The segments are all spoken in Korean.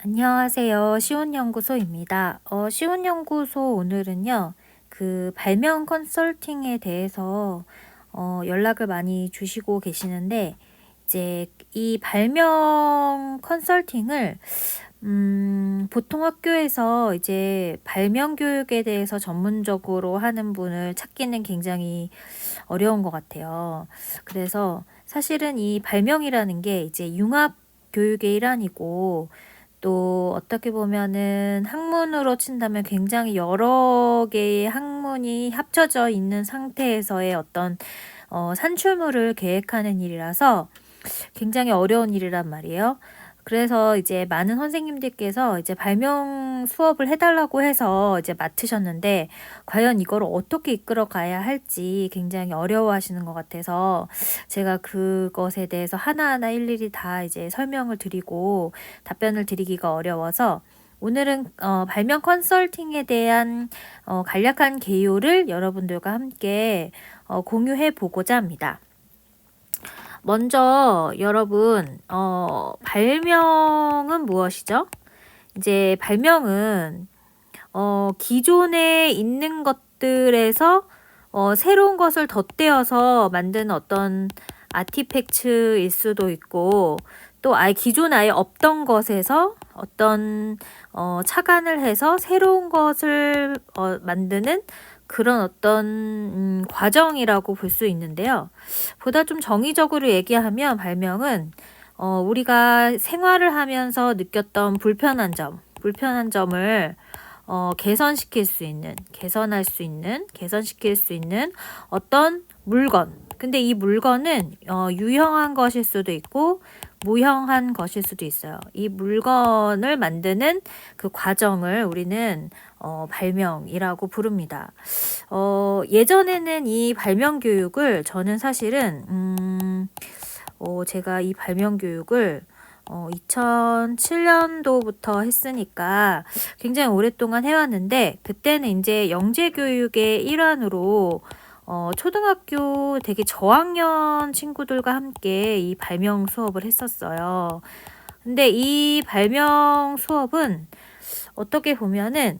안녕하세요. 시온연구소입니다. 시온연구소 오늘은요, 그 발명 컨설팅에 대해서 연락을 많이 주시고 계시는데, 이제 이 발명 컨설팅을 보통 학교에서 이제 발명 교육에 대해서 전문적으로 하는 분을 찾기는 굉장히 어려운 것 같아요. 그래서 사실은 이 발명이라는 게 이제 융합 교육의 일환이고, 또 어떻게 보면은 학문으로 친다면 굉장히 여러 개의 학문이 합쳐져 있는 상태에서의 어떤 산출물을 계획하는 일이라서 굉장히 어려운 일이란 말이에요. 그래서 이제 많은 선생님들께서 이제 발명 수업을 해달라고 해서 이제 맡으셨는데, 과연 이걸 어떻게 이끌어 가야 할지 굉장히 어려워하시는 것 같아서 제가 그것에 대해서 하나하나 일일이 다 이제 설명을 드리고 답변을 드리기가 어려워서 오늘은 발명 컨설팅에 대한 간략한 개요를 여러분들과 함께 공유해 보고자 합니다. 먼저 여러분, 발명은 무엇이죠? 이제 발명은 기존에 있는 것들에서 새로운 것을 덧대어서 만든 어떤 아티팩트일 수도 있고, 또 기존에 아예 없던 것에서 어떤 착안을 해서 새로운 것을 만드는 그런 어떤 과정이라고 볼 수 있는데요. 보다 좀 정의적으로 얘기하면 발명은 우리가 생활을 하면서 느꼈던 불편한 점을 개선시킬 수 있는, 개선시킬 수 있는 어떤 물건. 근데 이 물건은 유형한 것일 수도 있고 무형한 것일 수도 있어요. 이 물건을 만드는 그 과정을 우리는 발명이라고 부릅니다. 예전에는 이 발명 교육을 저는 사실은 제가 이 발명 교육을 2007년도부터 했으니까 굉장히 오랫동안 해왔는데, 그때는 이제 영재 교육의 일환으로 초등학교 되게 저학년 친구들과 함께 이 발명 수업을 했었어요. 근데 이 발명 수업은 어떻게 보면은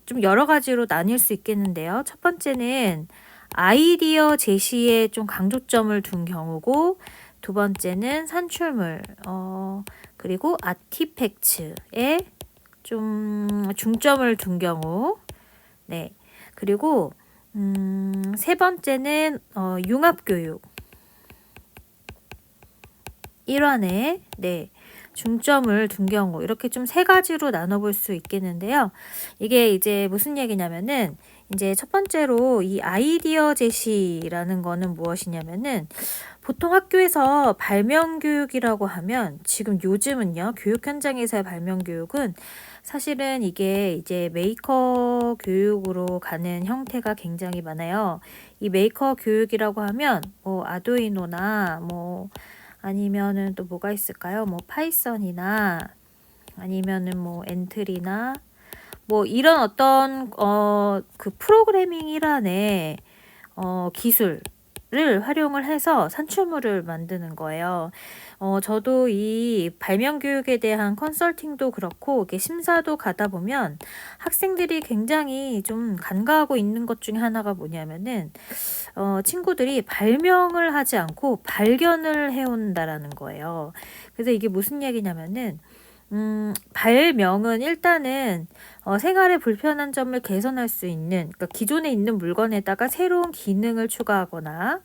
좀 여러 가지로 나뉠 수 있겠는데요. 첫 번째는 아이디어 제시에 좀 강조점을 둔 경우고, 두 번째는 산출물, 그리고 아티팩트에 좀 중점을 둔 경우, 네. 그리고 세 번째는 융합교육 일환에 중점을 둔 경우, 이렇게 좀 세 가지로 나눠볼 수 있겠는데요. 이게 이제 무슨 얘기냐면은, 이제 첫 번째로 이 아이디어 제시라는 거는 무엇이냐면은, 보통 학교에서 발명 교육이라고 하면 지금 요즘은요, 교육 현장에서의 발명 교육은 사실은 이게 이제 메이커 교육으로 가는 형태가 굉장히 많아요. 이 메이커 교육이라고 하면 뭐 아두이노나 뭐 아니면은 또 뭐가 있을까요? 뭐 파이썬이나 아니면은 뭐 엔트리나 뭐 이런 어떤 그 프로그래밍이란의 기술을 활용을 해서 산출물을 만드는 거예요. 저도 이 발명 교육에 대한 컨설팅도 그렇고 이게 심사도 가다 보면 학생들이 굉장히 좀 간과하고 있는 것 중에 하나가 뭐냐면은 친구들이 발명을 하지 않고 발견을 해온다라는 거예요. 그래서 이게 무슨 얘기냐면은 발명은 일단은 생활의 불편한 점을 개선할 수 있는, 그러니까 기존에 있는 물건에다가 새로운 기능을 추가하거나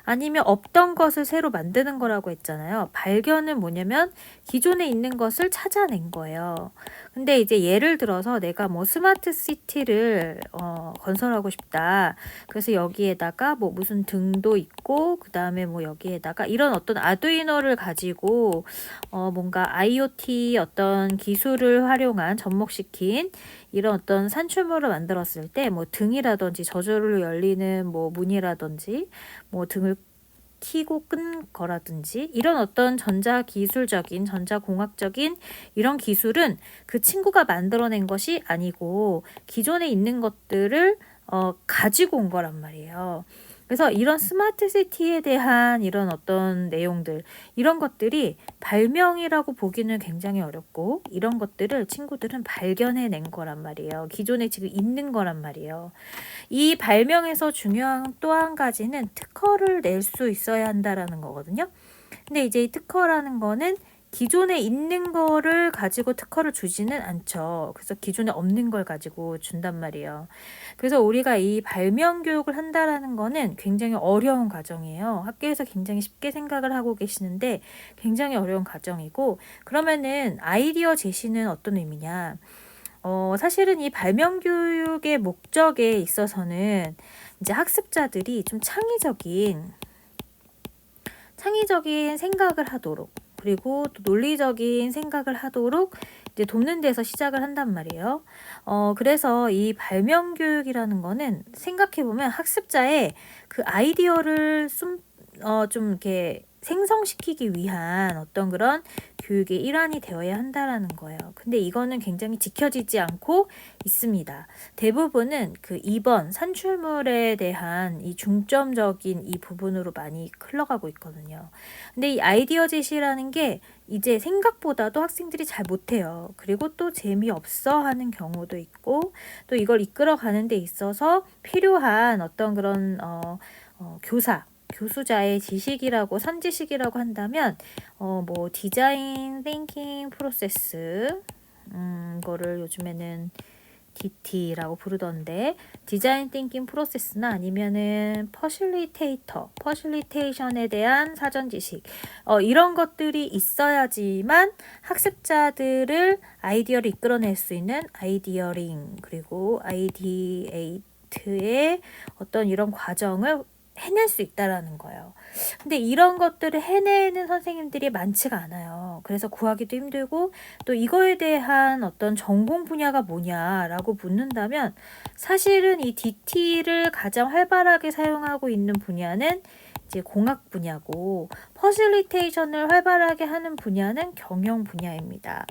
아니면 없던 것을 새로 만드는 거라고 했잖아요. 발견은 뭐냐면 기존에 있는 것을 찾아낸 거예요. 근데 이제 예를 들어서 내가 뭐 스마트 시티를 건설하고 싶다. 그래서 여기에다가 뭐 무슨 등도 있고, 그 다음에 뭐 여기에다가 이런 어떤 아두이노를 가지고 뭔가 IoT 어떤 기술을 활용한 접목시킨 이런 어떤 산출물을 만들었을 때 뭐 등이라든지 저절로 열리는 뭐 문이라든지 뭐 등을 키고 끈 거라든지 이런 어떤 전자공학적인 이런 기술은 그 친구가 만들어낸 것이 아니고 기존에 있는 것들을 가지고 온 거란 말이에요. 그래서 이런 스마트 시티에 대한 이런 어떤 내용들, 이런 것들이 발명이라고 보기는 굉장히 어렵고, 이런 것들을 친구들은 발견해낸 거란 말이에요. 기존에 지금 있는 거란 말이에요. 이 발명에서 중요한 또 한 가지는 특허를 낼 수 있어야 한다라는 거거든요. 근데 이제 이 특허라는 거는 기존에 있는 거를 가지고 특허를 주지는 않죠. 그래서 기존에 없는 걸 가지고 준단 말이에요. 그래서 우리가 이 발명 교육을 한다라는 거는 굉장히 어려운 과정이에요. 학교에서 굉장히 쉽게 생각을 하고 계시는데 굉장히 어려운 과정이고, 그러면은 아이디어 제시는 어떤 의미냐? 사실은 이 발명 교육의 목적에 있어서는 이제 학습자들이 좀 창의적인 생각을 하도록, 그리고 또 논리적인 생각을 하도록 이제 돕는 데서 시작을 한단 말이에요. 그래서 이 발명 교육이라는 거는 생각해보면 학습자의 그 아이디어를 좀 이렇게 생성시키기 위한 어떤 그런 교육의 일환이 되어야 한다라는 거예요. 근데 이거는 굉장히 지켜지지 않고 있습니다. 대부분은 그 2번 산출물에 대한 이 중점적인 이 부분으로 많이 흘러가고 있거든요. 근데 이 아이디어 제시라는 게 이제 생각보다도 학생들이 잘 못해요. 그리고 또 재미없어 하는 경우도 있고, 또 이걸 이끌어가는 데 있어서 필요한 어떤 그런 교수자의 지식이라고, 선지식이라고 한다면 뭐 디자인 띵킹 프로세스, 거를 요즘에는 DT라고 부르던데, 디자인 띵킹 프로세스나 아니면은 퍼실리테이션에 대한 사전 지식, 이런 것들이 있어야지만 학습자들을 아이디어를 이끌어낼 수 있는 아이디어링, 그리고 아이디에이트의 어떤 이런 과정을 해낼 수 있다라는 거예요. 근데 이런 것들을 해내는 선생님들이 많지가 않아요. 그래서 구하기도 힘들고, 또 이거에 대한 어떤 전공 분야가 뭐냐라고 묻는다면, 사실은 이 DT를 가장 활발하게 사용하고 있는 분야는 이제 공학 분야고, 퍼실리테이션을 활발하게 하는 분야는 경영 분야입니다.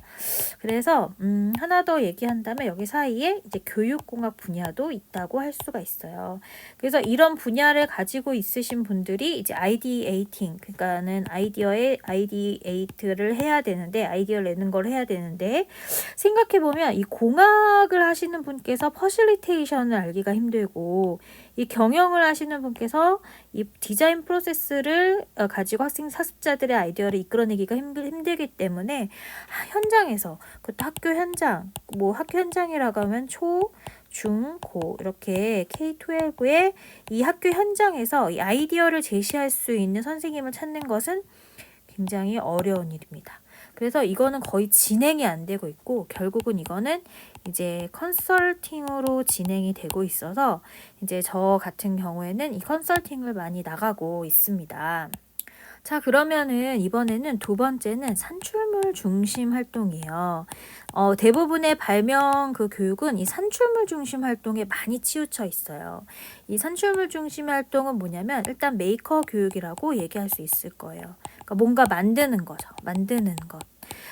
그래서 하나 더 얘기한다면 여기 사이에 이제 교육공학 분야도 있다고 할 수가 있어요. 그래서 이런 분야를 가지고 있으신 분들이 이제 아이디에이팅, 그러니까는 아이디에이트를 해야 되는데, 아이디어를 내는 걸 해야 되는데, 생각해보면 이 공학을 하시는 분께서 퍼실리테이션을 알기가 힘들고, 이 경영을 하시는 분께서 이 디자인 프로세스를 가지고 학습자들의 아이디어를 이끌어내기가 힘들기 때문에 현장에서, 그것도 학교 현장이라고 하면 초, 중, 고 이렇게 K-12의 이 학교 현장에서 이 아이디어를 제시할 수 있는 선생님을 찾는 것은 굉장히 어려운 일입니다. 그래서 이거는 거의 진행이 안 되고 있고, 결국은 이거는 이제 컨설팅으로 진행이 되고 있어서 이제 저 같은 경우에는 이 컨설팅을 많이 나가고 있습니다. 자, 그러면은 이번에는 두 번째는 산출물 중심 활동이에요. 대부분의 발명 그 교육은 이 산출물 중심 활동에 많이 치우쳐 있어요. 이 산출물 중심 활동은 뭐냐면 일단 메이커 교육이라고 얘기할 수 있을 거예요. 그러니까 뭔가 만드는 거죠. 만드는 것.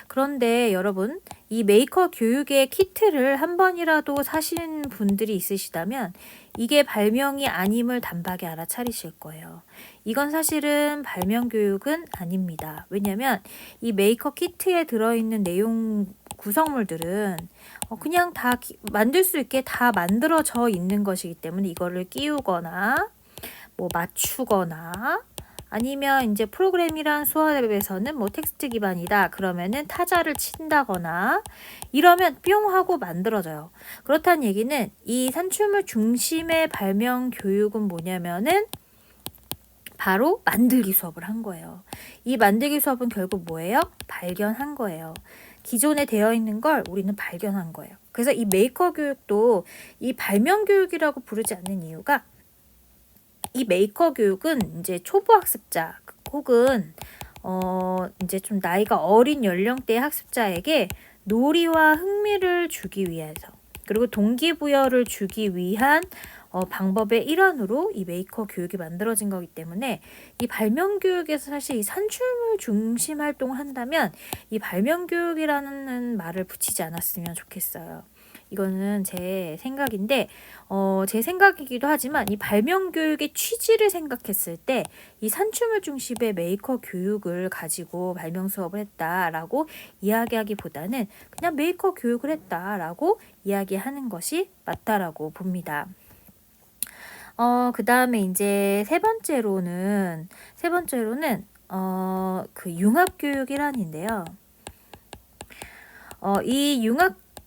그런데 여러분, 이 메이커 교육의 키트를 한 번이라도 사신 분들이 있으시다면 이게 발명이 아님을 단박에 알아차리실 거예요. 이건 사실은 발명 교육은 아닙니다. 왜냐면 이 메이커 키트에 들어있는 내용 구성물들은 그냥 다 만들 수 있게 다 만들어져 있는 것이기 때문에 이거를 끼우거나 뭐 맞추거나, 아니면 이제 프로그램이란 수업에서는 뭐 텍스트 기반이다 그러면은 타자를 친다거나 이러면 뿅 하고 만들어져요. 그렇다는 얘기는 이 산출물 중심의 발명 교육은 뭐냐면은 바로 만들기 수업을 한 거예요. 이 만들기 수업은 결국 뭐예요? 발견한 거예요. 기존에 되어 있는 걸 우리는 발견한 거예요. 그래서 이 메이커 교육도 이 발명 교육이라고 부르지 않는 이유가, 이 메이커 교육은 이제 초보 학습자 혹은 이제 좀 나이가 어린 연령대의 학습자에게 놀이와 흥미를 주기 위해서, 그리고 동기부여를 주기 위한 방법의 일환으로 이 메이커 교육이 만들어진 거기 때문에, 이 발명 교육에서 사실 이 산출물 중심 활동을 한다면 이 발명 교육이라는 말을 붙이지 않았으면 좋겠어요. 이거는 제 생각인데 제 생각이기도 하지만 이 발명 교육의 취지를 생각했을 때 이 산춤을 중심의 메이커 교육을 가지고 발명 수업을 했다라고 이야기하기보다는 그냥 메이커 교육을 했다라고 이야기하는 것이 맞다라고 봅니다. 그 다음에 이제 세 번째로는 그 융합교육이란인데요. 이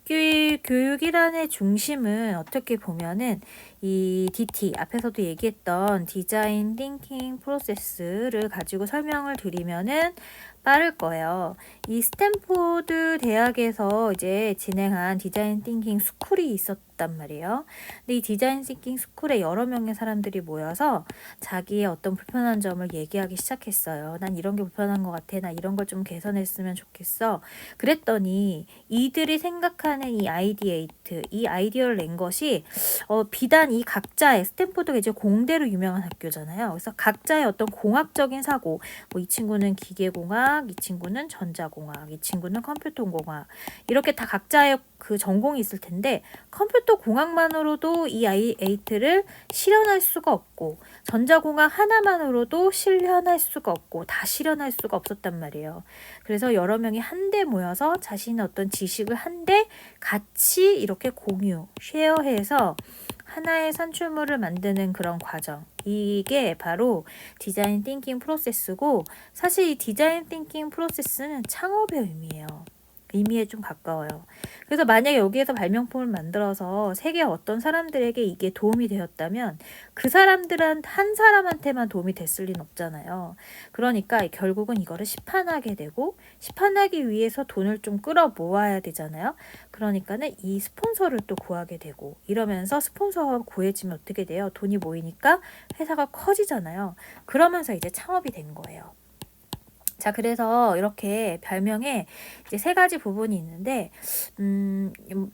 융합교육이란의 중심은 어떻게 보면은 이 DT, 앞에서도 얘기했던 디자인 띵킹 프로세스를 가지고 설명을 드리면은 빠를 거예요. 이 스탠포드 대학에서 이제 진행한 디자인 띵킹 스쿨이 있었단 말이에요. 근데 이 디자인 띵킹 스쿨에 여러 명의 사람들이 모여서 자기의 어떤 불편한 점을 얘기하기 시작했어요. 난 이런 게 불편한 것 같아. 나 이런 걸 좀 개선했으면 좋겠어. 그랬더니 이들이 생각하는 이 아이디에이트, 이 아이디어를 낸 것이 비단 이 각자의 스탠포드가 이제 공대로 유명한 학교잖아요. 그래서 각자의 어떤 공학적인 사고, 뭐 이 친구는 기계공학, 이 친구는 전자공학, 이 친구는 컴퓨터공학, 이렇게 다 각자의 그 전공이 있을 텐데 컴퓨터 공학만으로도 이 아이디에이트를 실현할 수가 없고 전자공학 하나만으로도 실현할 수가 없고 다 실현할 수가 없었단 말이에요. 그래서 여러 명이 한데 모여서 자신의 어떤 지식을 한데 같이 이렇게 공유, 쉐어해서 하나의 산출물을 만드는 그런 과정. 이게 바로 디자인 띵킹 프로세스고, 사실 이 디자인 띵킹 프로세스는 창업의 의미에 좀 가까워요. 그래서 만약에 여기에서 발명품을 만들어서 세계 어떤 사람들에게 이게 도움이 되었다면 그 사람들은 한 사람한테만 도움이 됐을 리는 없잖아요. 그러니까 결국은 이거를 시판하게 되고 시판하기 위해서 돈을 좀 끌어 모아야 되잖아요. 그러니까는 이 스폰서를 또 구하게 되고 이러면서 스폰서가 구해지면 어떻게 돼요? 돈이 모이니까 회사가 커지잖아요. 그러면서 이제 창업이 된 거예요. 자, 그래서 이렇게 별명에 이제 세 가지 부분이 있는데,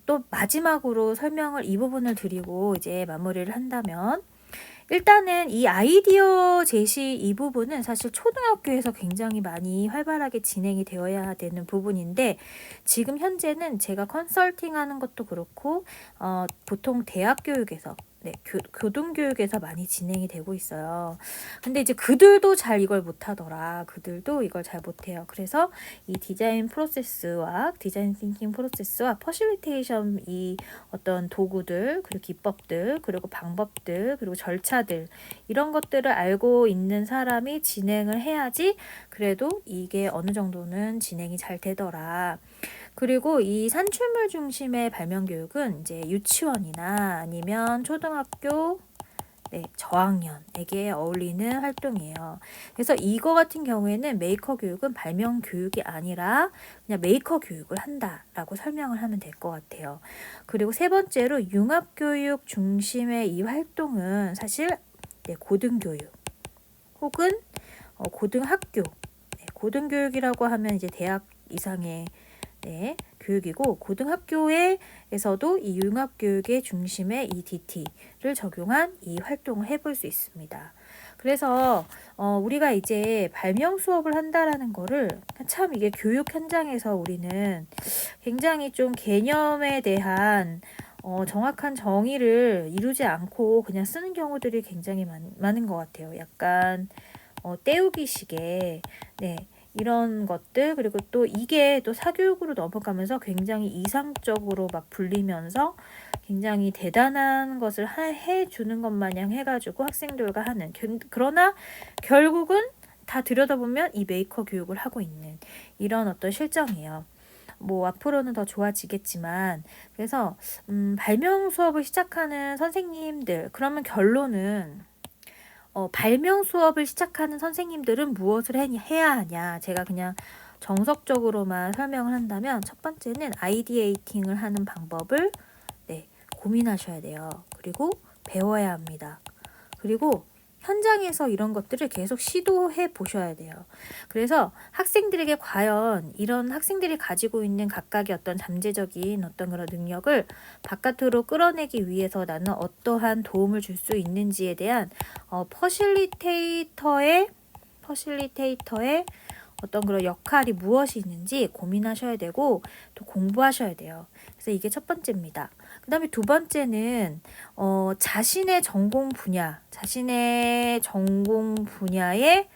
또 마지막으로 설명을 이 부분을 드리고 이제 마무리를 한다면, 일단은 이 아이디어 제시 이 부분은 사실 초등학교에서 굉장히 많이 활발하게 진행이 되어야 되는 부분인데, 지금 현재는 제가 컨설팅 하는 것도 그렇고, 보통 대학 교육에서 교동교육에서 많이 진행이 되고 있어요. 근데 이제 그들도 잘 이걸 못하더라. 그들도 이걸 잘 못해요. 그래서 이 디자인 프로세스와 디자인 띵킹 프로세스와 퍼실리테이션 이 어떤 도구들 그리고 기법들 그리고 방법들 그리고 절차들 이런 것들을 알고 있는 사람이 진행을 해야지 그래도 이게 어느 정도는 진행이 잘 되더라. 그리고 이 산출물 중심의 발명 교육은 이제 유치원이나 아니면 초등학교 저학년에게 어울리는 활동이에요. 그래서 이거 같은 경우에는 메이커 교육은 발명 교육이 아니라 그냥 메이커 교육을 한다라고 설명을 하면 될 것 같아요. 그리고 세 번째로 융합교육 중심의 이 활동은 사실 고등교육 혹은 고등학교, 고등교육이라고 하면 이제 대학 이상의 교육이고 고등학교에서도 이 융합교육의 중심에 이 DT를 적용한 이 활동을 해볼 수 있습니다. 그래서 우리가 이제 발명 수업을 한다라는 거를 참 이게 교육 현장에서 우리는 굉장히 좀 개념에 대한 정확한 정의를 이루지 않고 그냥 쓰는 경우들이 굉장히 많은 것 같아요. 약간 때우기식의 이런 것들 그리고 또 이게 또 사교육으로 넘어가면서 굉장히 이상적으로 막 불리면서 굉장히 대단한 것을 해주는 것 마냥 해가지고 학생들과 하는 그러나 결국은 다 들여다보면 이 메이커 교육을 하고 있는 이런 어떤 실정이에요. 뭐 앞으로는 더 좋아지겠지만 그래서 발명 수업을 시작하는 선생님들 그러면 결론은 발명 수업을 시작하는 선생님들은 무엇을 해야 하냐. 제가 그냥 정석적으로만 설명을 한다면 첫 번째는 아이디에이팅을 하는 방법을 고민하셔야 돼요. 그리고 배워야 합니다. 그리고 현장에서 이런 것들을 계속 시도해 보셔야 돼요. 그래서 학생들에게 과연 이런 학생들이 가지고 있는 각각의 어떤 잠재적인 어떤 그런 능력을 바깥으로 끌어내기 위해서 나는 어떠한 도움을 줄 수 있는지에 대한 퍼실리테이터의 어떤 그런 역할이 무엇이 있는지 고민하셔야 되고 또 공부하셔야 돼요. 그래서 이게 첫 번째입니다. 그 다음에 두 번째는 자신의 전공 분야에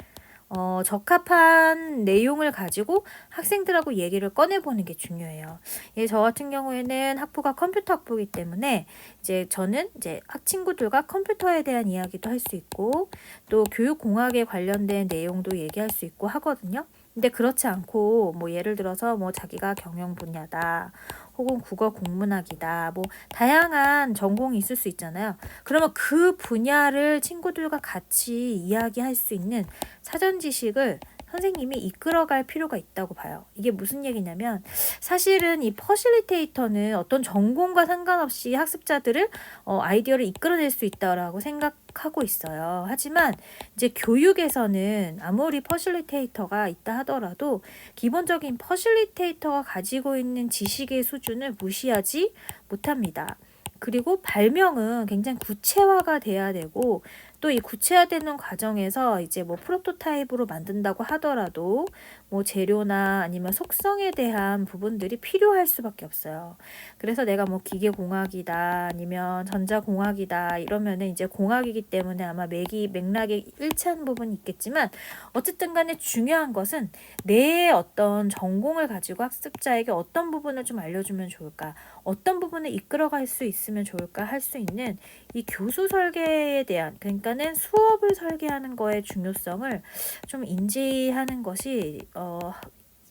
적합한 내용을 가지고 학생들하고 얘기를 꺼내보는 게 중요해요. 예, 저 같은 경우에는 학부가 컴퓨터 학부이기 때문에 이제 저는 이제 친구들과 컴퓨터에 대한 이야기도 할 수 있고 또 교육공학에 관련된 내용도 얘기할 수 있고 하거든요. 근데 그렇지 않고 뭐 예를 들어서 뭐 자기가 경영 분야다 혹은 국어 국문학이다 뭐 다양한 전공이 있을 수 있잖아요. 그러면 그 분야를 친구들과 같이 이야기할 수 있는 사전 지식을 선생님이 이끌어갈 필요가 있다고 봐요. 이게 무슨 얘기냐면 사실은 이 퍼실리테이터는 어떤 전공과 상관없이 학습자들을 아이디어를 이끌어낼 수 있다라고 생각하고 있어요. 하지만 이제 교육에서는 아무리 퍼실리테이터가 있다 하더라도 기본적인 퍼실리테이터가 가지고 있는 지식의 수준을 무시하지 못합니다. 그리고 발명은 굉장히 구체화가 돼야 되고 또 이 구체화되는 과정에서 이제 뭐 프로토타입으로 만든다고 하더라도 뭐 재료나 아니면 속성에 대한 부분들이 필요할 수밖에 없어요. 그래서 내가 뭐 기계공학이다 아니면 전자공학이다 이러면은 이제 공학이기 때문에 아마 맥락에 일치하는 부분이 있겠지만 어쨌든 간에 중요한 것은 내 어떤 전공을 가지고 학습자에게 어떤 부분을 좀 알려주면 좋을까, 어떤 부분을 이끌어갈 수 있으면 좋을까 할 수 있는 이 교수 설계에 대한, 그러니까는 수업을 설계하는 거의 중요성을 좀 인지하는 것이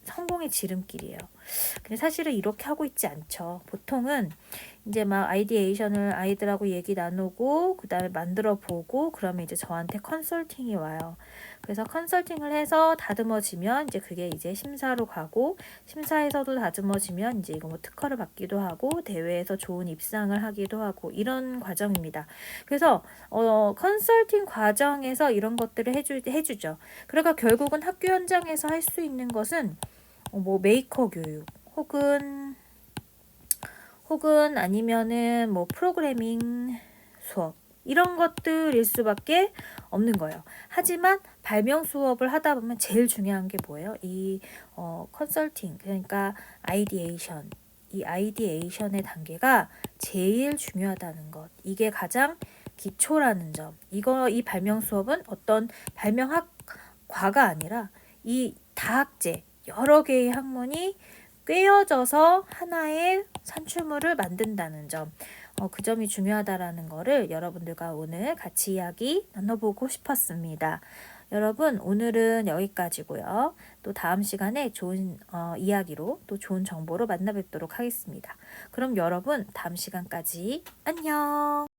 성공의 지름길이에요. 근데 사실은 이렇게 하고 있지 않죠. 보통은 이제 막 아이디에이션을 아이들하고 얘기 나누고 그 다음에 만들어 보고 그러면 이제 저한테 컨설팅이 와요. 그래서 컨설팅을 해서 다듬어지면 이제 그게 이제 심사로 가고 심사에서도 다듬어지면 이제 이거 뭐 특허를 받기도 하고 대회에서 좋은 입상을 하기도 하고 이런 과정입니다. 그래서 컨설팅 과정에서 이런 것들을 해주죠. 그러니까 결국은 학교 현장에서 할 수 있는 것은 뭐 메이커 교육 혹은 아니면은 뭐 프로그래밍 수업 이런 것들일 수밖에 없는 거예요. 하지만 발명 수업을 하다 보면 제일 중요한 게 뭐예요? 이 컨설팅, 그러니까 아이디에이션. 이 아이디에이션의 단계가 제일 중요하다는 것. 이게 가장 기초라는 점. 이 발명 수업은 어떤 발명학과가 아니라 이 다학제 여러 개의 학문이 꿰어져서 하나의 산출물을 만든다는 점, 그 점이 중요하다라는 거를 여러분들과 오늘 같이 이야기 나눠보고 싶었습니다. 여러분 오늘은 여기까지고요. 또 다음 시간에 좋은 이야기로 또 좋은 정보로 만나 뵙도록 하겠습니다. 그럼 여러분 다음 시간까지 안녕.